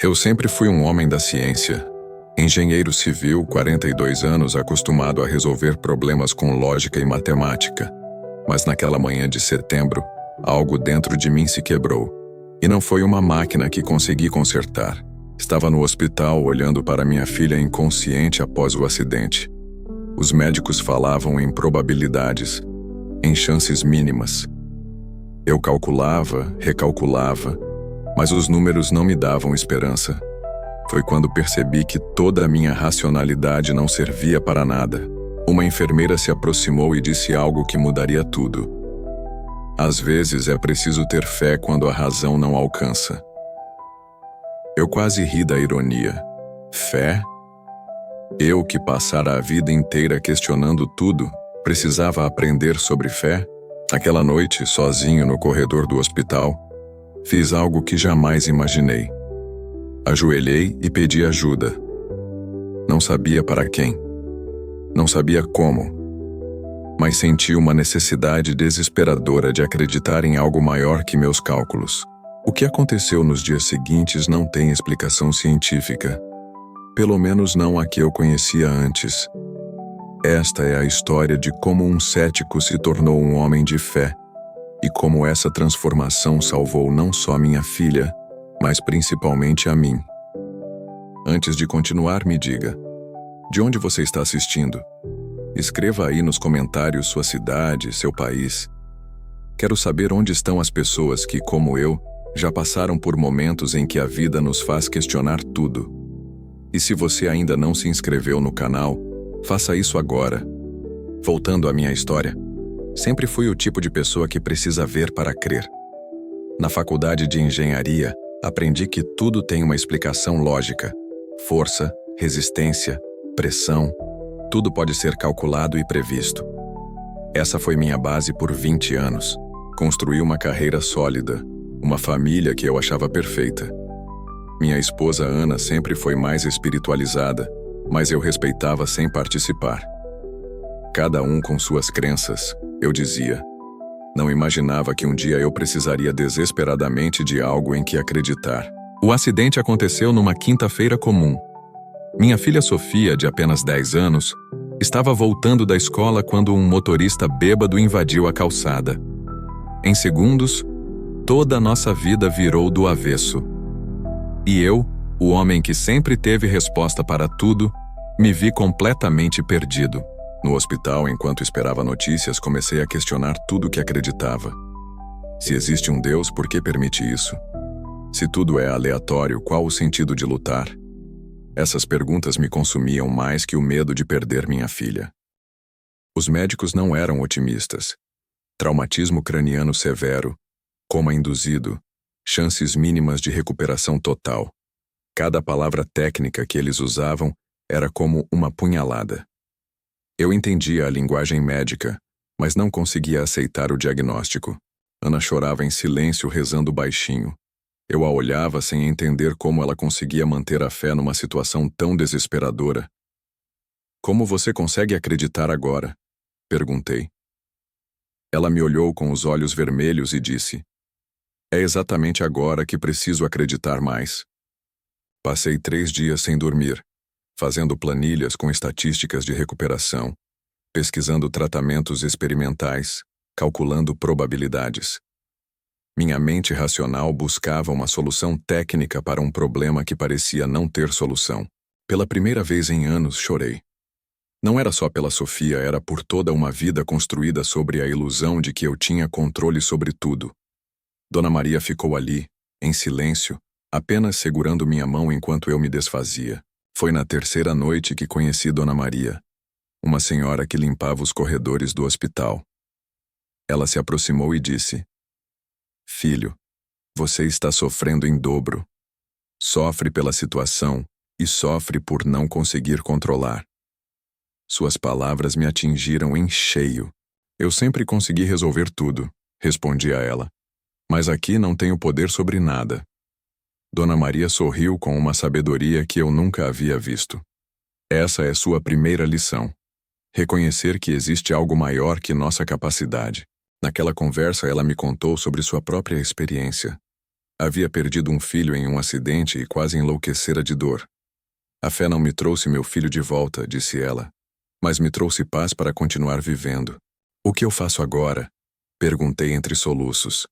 Eu sempre fui um homem da ciência. Engenheiro civil, 42 anos, acostumado a resolver problemas com lógica e matemática. Mas naquela manhã de setembro, algo dentro de mim se quebrou. E não foi uma máquina que consegui consertar. Estava no hospital olhando para minha filha inconsciente após o acidente. Os médicos falavam em probabilidades, em chances mínimas. Eu calculava, recalculava, mas os números não me davam esperança. Foi quando percebi que toda a minha racionalidade não servia para nada. Uma enfermeira se aproximou e disse algo que mudaria tudo. Às vezes é preciso ter fé quando a razão não alcança. Eu quase ri da ironia. Fé? Eu, que passara a vida inteira questionando tudo, precisava aprender sobre fé? Aquela noite, sozinho no corredor do hospital, fiz algo que jamais imaginei. Ajoelhei e pedi ajuda. Não sabia para quem. Não sabia como. Mas senti uma necessidade desesperadora de acreditar em algo maior que meus cálculos. O que aconteceu nos dias seguintes não tem explicação científica. Pelo menos não a que eu conhecia antes. Esta é a história de como um cético se tornou um homem de fé, e como essa transformação salvou não só minha filha, mas principalmente a mim. Antes de continuar, me diga: de onde você está assistindo? Escreva aí nos comentários sua cidade, seu país. Quero saber onde estão as pessoas que, como eu, já passaram por momentos em que a vida nos faz questionar tudo. E se você ainda não se inscreveu no canal, faça isso agora. Voltando à minha história, sempre fui o tipo de pessoa que precisa ver para crer. Na faculdade de engenharia, aprendi que tudo tem uma explicação lógica. Força, resistência, pressão, tudo pode ser calculado e previsto. Essa foi minha base por 20 anos. Construí uma carreira sólida, uma família que eu achava perfeita. Minha esposa Ana sempre foi mais espiritualizada, mas eu respeitava sem participar. Cada um com suas crenças, eu dizia. Não imaginava que um dia eu precisaria desesperadamente de algo em que acreditar. O acidente aconteceu numa quinta-feira comum. Minha filha Sofia, de apenas 10 anos, estava voltando da escola quando um motorista bêbado invadiu a calçada. Em segundos, toda a nossa vida virou do avesso. E eu, o homem que sempre teve resposta para tudo, me vi completamente perdido. No hospital, enquanto esperava notícias, comecei a questionar tudo o que acreditava. Se existe um Deus, por que permite isso? Se tudo é aleatório, qual o sentido de lutar? Essas perguntas me consumiam mais que o medo de perder minha filha. Os médicos não eram otimistas. Traumatismo craniano severo, coma induzido, chances mínimas de recuperação total. Cada palavra técnica que eles usavam era como uma punhalada. Eu entendia a linguagem médica, mas não conseguia aceitar o diagnóstico. Ana chorava em silêncio, rezando baixinho. Eu a olhava sem entender como ela conseguia manter a fé numa situação tão desesperadora. Como você consegue acreditar agora? Perguntei. Ela me olhou com os olhos vermelhos e disse: é exatamente agora que preciso acreditar mais. Passei 3 dias sem dormir, fazendo planilhas com estatísticas de recuperação, pesquisando tratamentos experimentais, calculando probabilidades. Minha mente racional buscava uma solução técnica para um problema que parecia não ter solução. Pela primeira vez em anos, chorei. Não era só pela Sofia, era por toda uma vida construída sobre a ilusão de que eu tinha controle sobre tudo. Dona Maria ficou ali, em silêncio, apenas segurando minha mão enquanto eu me desfazia. Foi na 3ª noite que conheci Dona Maria, uma senhora que limpava os corredores do hospital. Ela se aproximou e disse: filho, você está sofrendo em dobro. Sofre pela situação e sofre por não conseguir controlar. Suas palavras me atingiram em cheio. Eu sempre consegui resolver tudo, respondi a ela. Mas aqui não tenho poder sobre nada. Dona Maria sorriu com uma sabedoria que eu nunca havia visto. Essa é sua primeira lição. Reconhecer que existe algo maior que nossa capacidade. Naquela conversa, ela me contou sobre sua própria experiência. Havia perdido um filho em um acidente e quase enlouquecera de dor. A fé não me trouxe meu filho de volta, disse ela, mas me trouxe paz para continuar vivendo. O que eu faço agora? Perguntei entre soluços.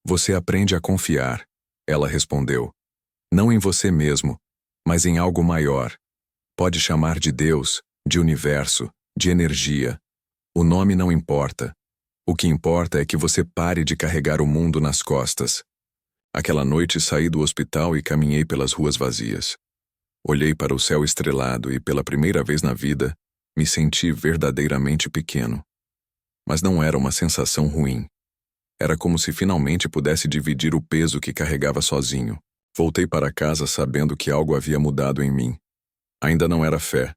Você aprende a confiar, ela respondeu. Não em você mesmo, mas em algo maior. Pode chamar de Deus, de universo, de energia. O nome não importa. O que importa é que você pare de carregar o mundo nas costas. Aquela noite saí do hospital e caminhei pelas ruas vazias. Olhei para o céu estrelado e, pela primeira vez na vida, me senti verdadeiramente pequeno. Mas não era uma sensação ruim. Era como se finalmente pudesse dividir o peso que carregava sozinho. Voltei para casa sabendo que algo havia mudado em mim. Ainda não era fé,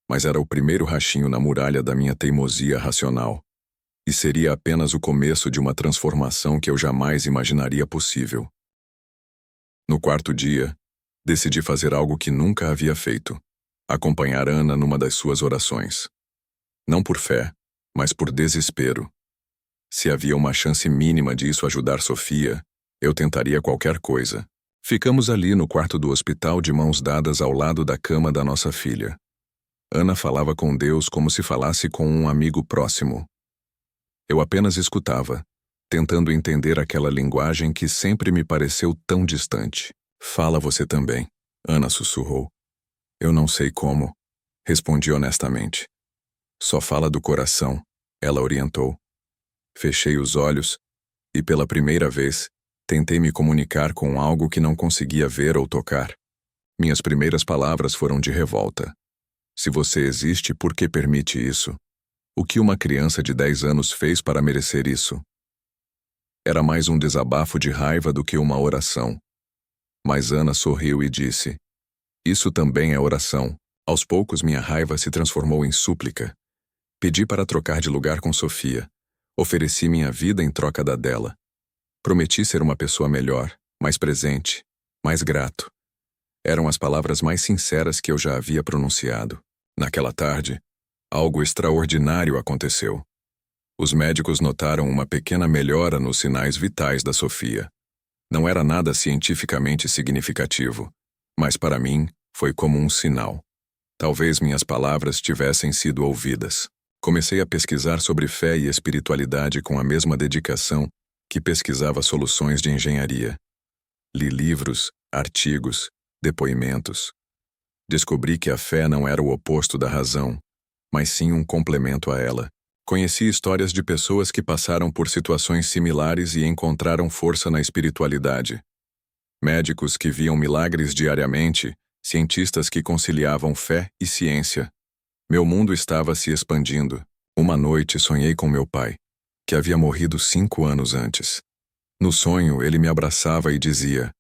mas era o primeiro rachinho na muralha da minha teimosia racional. E seria apenas o começo de uma transformação que eu jamais imaginaria possível. No quarto dia, decidi fazer algo que nunca havia feito: acompanhar Ana numa das suas orações. Não por fé, mas por desespero. Se havia uma chance mínima de isso ajudar Sofia, eu tentaria qualquer coisa. Ficamos ali no quarto do hospital de mãos dadas ao lado da cama da nossa filha. Ana falava com Deus como se falasse com um amigo próximo. Eu apenas escutava, tentando entender aquela linguagem que sempre me pareceu tão distante. Fala você também, Ana sussurrou. Eu não sei como, respondi honestamente. Só fala do coração, ela orientou. Fechei os olhos e, pela primeira vez, tentei me comunicar com algo que não conseguia ver ou tocar. Minhas primeiras palavras foram de revolta. Se você existe, por que permite isso? O que uma criança de 10 anos fez para merecer isso? Era mais um desabafo de raiva do que uma oração. Mas Ana sorriu e disse: Isso também é oração. Aos poucos minha raiva se transformou em súplica. Pedi para trocar de lugar com Sofia. Ofereci minha vida em troca da dela. Prometi ser uma pessoa melhor, mais presente, mais grato. Eram as palavras mais sinceras que eu já havia pronunciado. Naquela tarde, algo extraordinário aconteceu. Os médicos notaram uma pequena melhora nos sinais vitais da Sofia. Não era nada cientificamente significativo, mas para mim foi como um sinal. Talvez minhas palavras tivessem sido ouvidas. Comecei a pesquisar sobre fé e espiritualidade com a mesma dedicação que pesquisava soluções de engenharia. Li livros, artigos, depoimentos. Descobri que a fé não era o oposto da razão, mas sim um complemento a ela. Conheci histórias de pessoas que passaram por situações similares e encontraram força na espiritualidade. Médicos que viam milagres diariamente, cientistas que conciliavam fé e ciência. Meu mundo estava se expandindo. Uma noite sonhei com meu pai, que havia morrido 5 anos antes. No sonho, ele me abraçava e dizia: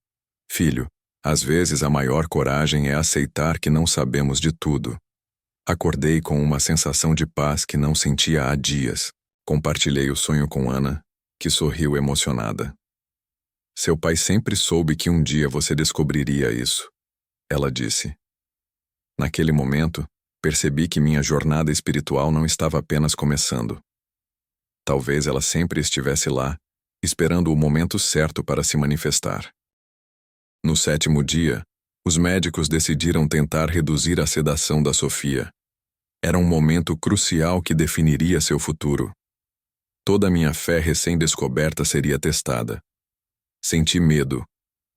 Filho, às vezes a maior coragem é aceitar que não sabemos de tudo. Acordei com uma sensação de paz que não sentia há dias. Compartilhei o sonho com Ana, que sorriu emocionada. Seu pai sempre soube que um dia você descobriria isso, ela disse. Naquele momento, percebi que minha jornada espiritual não estava apenas começando. Talvez ela sempre estivesse lá, esperando o momento certo para se manifestar. No 7º dia, os médicos decidiram tentar reduzir a sedação da Sofia. Era um momento crucial que definiria seu futuro. Toda a minha fé recém-descoberta seria testada. Senti medo,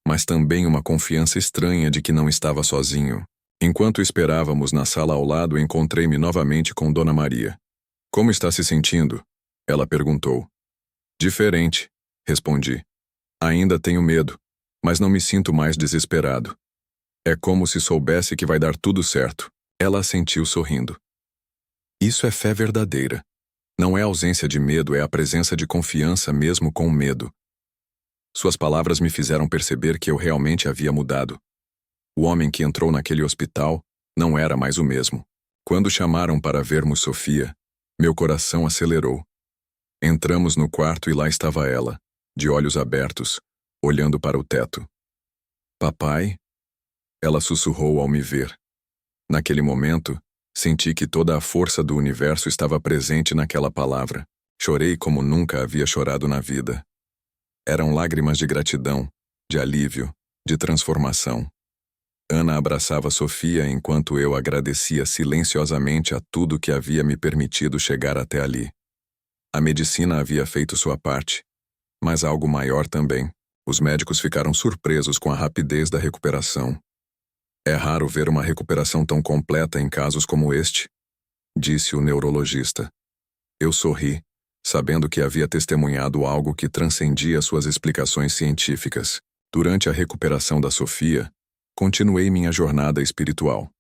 mas também uma confiança estranha de que não estava sozinho. Enquanto esperávamos na sala ao lado, encontrei-me novamente com Dona Maria. Como está se sentindo? Ela perguntou. Diferente, respondi. Ainda tenho medo, mas não me sinto mais desesperado. É como se soubesse que vai dar tudo certo. Ela assentiu sorrindo. Isso é fé verdadeira. Não é ausência de medo, é a presença de confiança mesmo com medo. Suas palavras me fizeram perceber que eu realmente havia mudado. O homem que entrou naquele hospital não era mais o mesmo. Quando chamaram para vermos Sofia, meu coração acelerou. Entramos no quarto e lá estava ela, de olhos abertos, olhando para o teto. Papai? Ela sussurrou ao me ver. Naquele momento, senti que toda a força do universo estava presente naquela palavra. Chorei como nunca havia chorado na vida. Eram lágrimas de gratidão, de alívio, de transformação. Ana abraçava Sofia enquanto eu agradecia silenciosamente a tudo que havia me permitido chegar até ali. A medicina havia feito sua parte, mas algo maior também. Os médicos ficaram surpresos com a rapidez da recuperação. É raro ver uma recuperação tão completa em casos como este, disse o neurologista. Eu sorri, sabendo que havia testemunhado algo que transcendia suas explicações científicas. Durante a recuperação da Sofia, continuei minha jornada espiritual.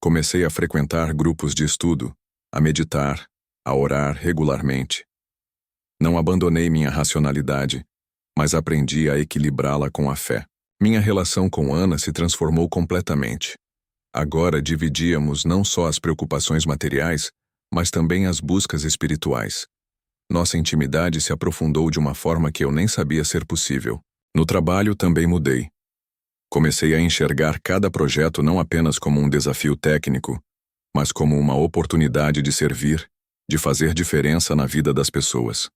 Comecei a frequentar grupos de estudo, a meditar, a orar regularmente. Não abandonei minha racionalidade, mas aprendi a equilibrá-la com a fé. Minha relação com Ana se transformou completamente. Agora dividíamos não só as preocupações materiais, mas também as buscas espirituais. Nossa intimidade se aprofundou de uma forma que eu nem sabia ser possível. No trabalho também mudei. Comecei a enxergar cada projeto não apenas como um desafio técnico, mas como uma oportunidade de servir, de fazer diferença na vida das pessoas.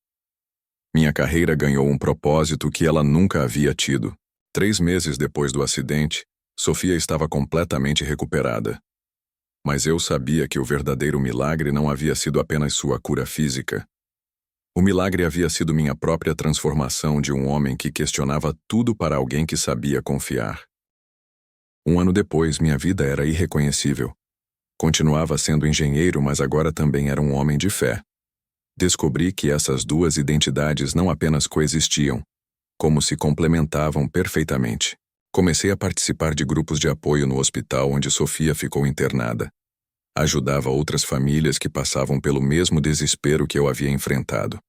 Minha carreira ganhou um propósito que ela nunca havia tido. 3 meses depois do acidente, Sofia estava completamente recuperada. Mas eu sabia que o verdadeiro milagre não havia sido apenas sua cura física. O milagre havia sido minha própria transformação de um homem que questionava tudo para alguém que sabia confiar. 1 ano depois, minha vida era irreconhecível. Continuava sendo engenheiro, mas agora também era um homem de fé. Descobri que essas duas identidades não apenas coexistiam, como se complementavam perfeitamente. Comecei a participar de grupos de apoio no hospital onde Sofia ficou internada. Ajudava outras famílias que passavam pelo mesmo desespero que eu havia enfrentado.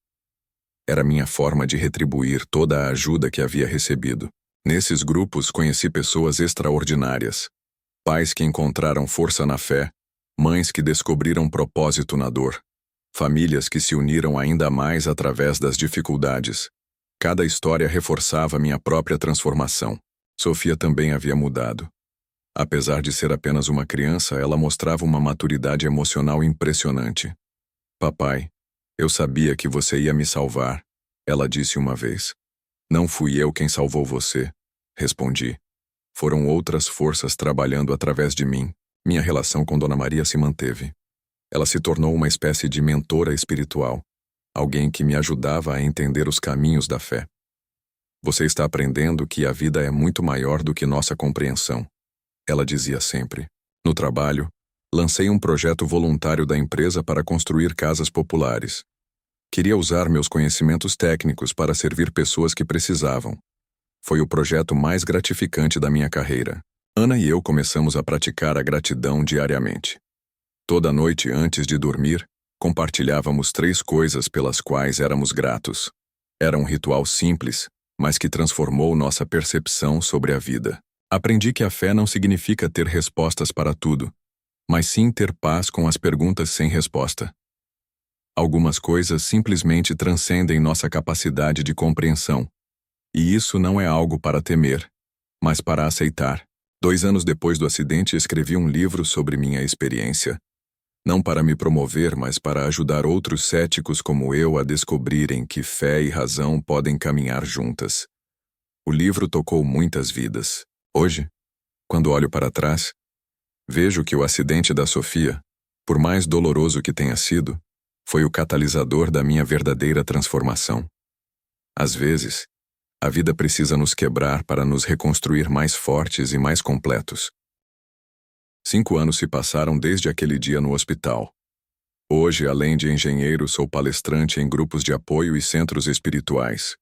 Era minha forma de retribuir toda a ajuda que havia recebido. Nesses grupos conheci pessoas extraordinárias. Pais que encontraram força na fé, mães que descobriram propósito na dor. Famílias que se uniram ainda mais através das dificuldades. Cada história reforçava minha própria transformação. Sofia também havia mudado. Apesar de ser apenas uma criança, ela mostrava uma maturidade emocional impressionante. Papai, eu sabia que você ia me salvar, ela disse uma vez. Não fui eu quem salvou você, respondi. Foram outras forças trabalhando através de mim. Minha relação com Dona Maria se manteve. Ela se tornou uma espécie de mentora espiritual, alguém que me ajudava a entender os caminhos da fé. Você está aprendendo que a vida é muito maior do que nossa compreensão, ela dizia sempre. No trabalho, lancei um projeto voluntário da empresa para construir casas populares. Queria usar meus conhecimentos técnicos para servir pessoas que precisavam. Foi o projeto mais gratificante da minha carreira. Ana e eu começamos a praticar a gratidão diariamente. Toda noite antes de dormir, compartilhávamos 3 coisas pelas quais éramos gratos. Era um ritual simples, mas que transformou nossa percepção sobre a vida. Aprendi que a fé não significa ter respostas para tudo, mas sim ter paz com as perguntas sem resposta. Algumas coisas simplesmente transcendem nossa capacidade de compreensão, e isso não é algo para temer, mas para aceitar. 2 anos depois do acidente, escrevi um livro sobre minha experiência. Não para me promover, mas para ajudar outros céticos como eu a descobrirem que fé e razão podem caminhar juntas. O livro tocou muitas vidas. Hoje, quando olho para trás, vejo que o acidente da Sofia, por mais doloroso que tenha sido, foi o catalisador da minha verdadeira transformação. Às vezes, a vida precisa nos quebrar para nos reconstruir mais fortes e mais completos. 5 anos se passaram desde aquele dia no hospital. Hoje, além de engenheiro, sou palestrante em grupos de apoio e centros espirituais.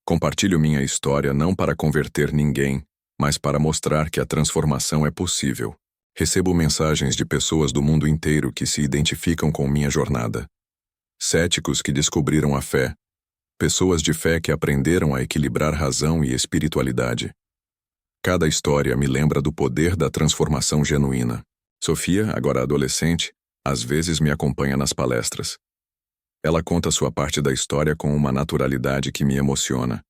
Compartilho minha história não para converter ninguém, mas para mostrar que a transformação é possível. Recebo mensagens de pessoas do mundo inteiro que se identificam com minha jornada. Céticos que descobriram a fé. Pessoas de fé que aprenderam a equilibrar razão e espiritualidade. Cada história me lembra do poder da transformação genuína. Sofia, agora adolescente, às vezes me acompanha nas palestras. Ela conta sua parte da história com uma naturalidade que me emociona.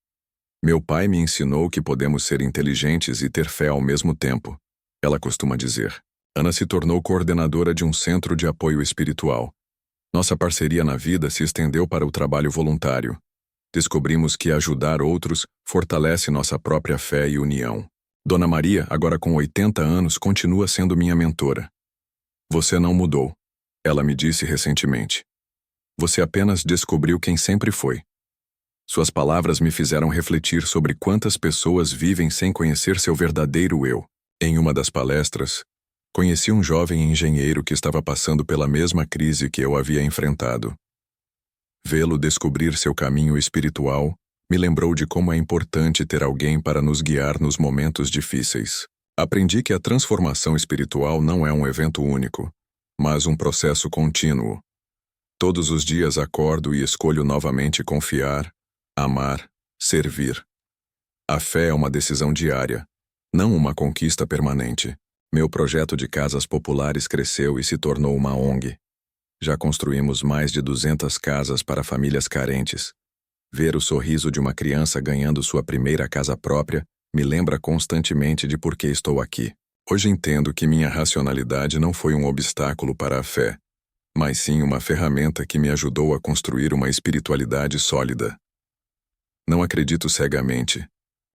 Meu pai me ensinou que podemos ser inteligentes e ter fé ao mesmo tempo, ela costuma dizer. Ana se tornou coordenadora de um centro de apoio espiritual. Nossa parceria na vida se estendeu para o trabalho voluntário. Descobrimos que ajudar outros fortalece nossa própria fé e união. Dona Maria, agora com 80 anos, continua sendo minha mentora. Você não mudou, ela me disse recentemente. Você apenas descobriu quem sempre foi. Suas palavras me fizeram refletir sobre quantas pessoas vivem sem conhecer seu verdadeiro eu. Em uma das palestras, conheci um jovem engenheiro que estava passando pela mesma crise que eu havia enfrentado. Vê-lo descobrir seu caminho espiritual me lembrou de como é importante ter alguém para nos guiar nos momentos difíceis. Aprendi que a transformação espiritual não é um evento único, mas um processo contínuo. Todos os dias acordo e escolho novamente confiar, amar, servir. A fé é uma decisão diária, não uma conquista permanente. Meu projeto de casas populares cresceu e se tornou uma ONG. Já construímos mais de 200 casas para famílias carentes. Ver o sorriso de uma criança ganhando sua primeira casa própria me lembra constantemente de por que estou aqui. Hoje entendo que minha racionalidade não foi um obstáculo para a fé, mas sim uma ferramenta que me ajudou a construir uma espiritualidade sólida. Não acredito cegamente,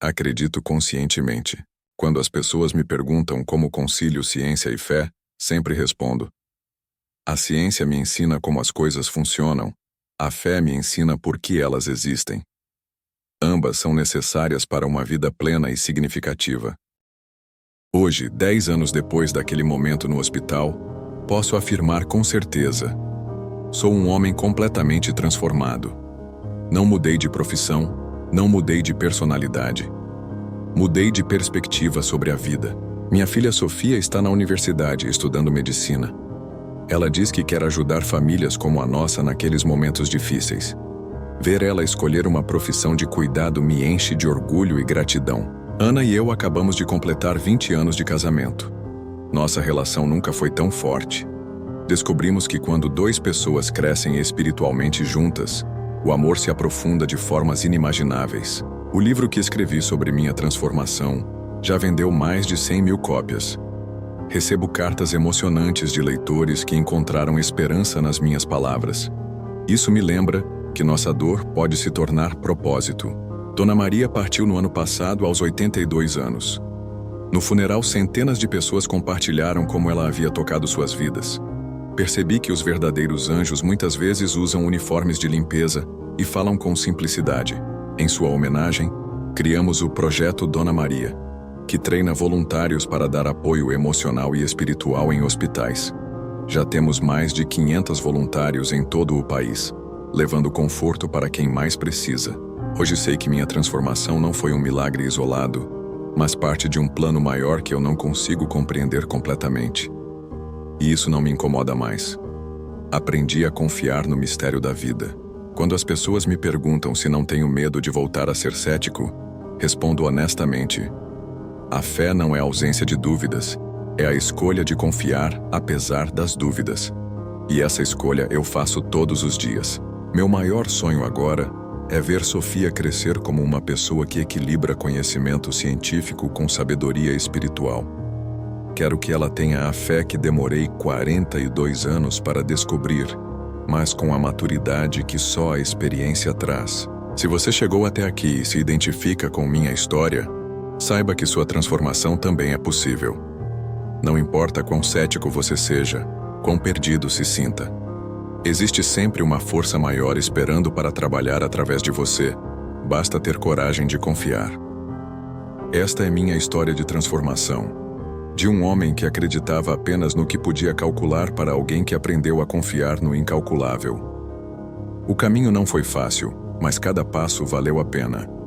acredito conscientemente. Quando as pessoas me perguntam como concilio ciência e fé, sempre respondo: a ciência me ensina como as coisas funcionam, a fé me ensina por que elas existem. Ambas são necessárias para uma vida plena e significativa. Hoje, 10 anos depois daquele momento no hospital, posso afirmar com certeza: sou um homem completamente transformado. Não mudei de profissão, não mudei de personalidade. Mudei de perspectiva sobre a vida. Minha filha Sofia está na universidade estudando medicina. Ela diz que quer ajudar famílias como a nossa naqueles momentos difíceis. Ver ela escolher uma profissão de cuidado me enche de orgulho e gratidão. Ana e eu acabamos de completar 20 anos de casamento. Nossa relação nunca foi tão forte. Descobrimos que quando duas pessoas crescem espiritualmente juntas, o amor se aprofunda de formas inimagináveis. O livro que escrevi sobre minha transformação já vendeu mais de 100.000 cópias. Recebo cartas emocionantes de leitores que encontraram esperança nas minhas palavras. Isso me lembra que nossa dor pode se tornar propósito. Dona Maria partiu no ano passado aos 82 anos. No funeral, centenas de pessoas compartilharam como ela havia tocado suas vidas. Percebi que os verdadeiros anjos muitas vezes usam uniformes de limpeza e falam com simplicidade. Em sua homenagem, criamos o Projeto Dona Maria, que treina voluntários para dar apoio emocional e espiritual em hospitais. Já temos mais de 500 voluntários em todo o país, levando conforto para quem mais precisa. Hoje sei que minha transformação não foi um milagre isolado, mas parte de um plano maior que eu não consigo compreender completamente. E isso não me incomoda mais. Aprendi a confiar no mistério da vida. Quando as pessoas me perguntam se não tenho medo de voltar a ser cético, respondo honestamente: a fé não é a ausência de dúvidas, é a escolha de confiar apesar das dúvidas. E essa escolha eu faço todos os dias. Meu maior sonho agora é ver Sofia crescer como uma pessoa que equilibra conhecimento científico com sabedoria espiritual. Quero que ela tenha a fé que demorei 42 anos para descobrir, mas com a maturidade que só a experiência traz. Se você chegou até aqui e se identifica com minha história, saiba que sua transformação também é possível. Não importa quão cético você seja, quão perdido se sinta. Existe sempre uma força maior esperando para trabalhar através de você. Basta ter coragem de confiar. Esta é minha história de transformação. De um homem que acreditava apenas no que podia calcular para alguém que aprendeu a confiar no incalculável. O caminho não foi fácil, mas cada passo valeu a pena.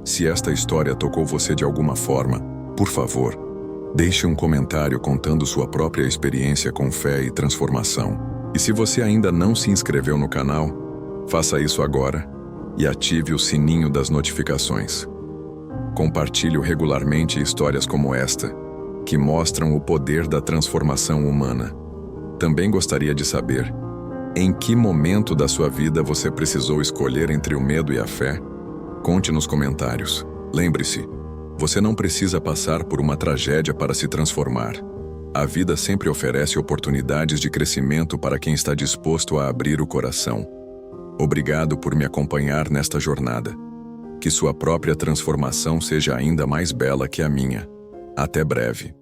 Se esta história tocou você de alguma forma, por favor, deixe um comentário contando sua própria experiência com fé e transformação. E se você ainda não se inscreveu no canal, faça isso agora e ative o sininho das notificações. Compartilho regularmente histórias como esta, que mostram o poder da transformação humana. Também gostaria de saber, em que momento da sua vida você precisou escolher entre o medo e a fé? Conte nos comentários. Lembre-se, você não precisa passar por uma tragédia para se transformar. A vida sempre oferece oportunidades de crescimento para quem está disposto a abrir o coração. Obrigado por me acompanhar nesta jornada. Que sua própria transformação seja ainda mais bela que a minha. Até breve.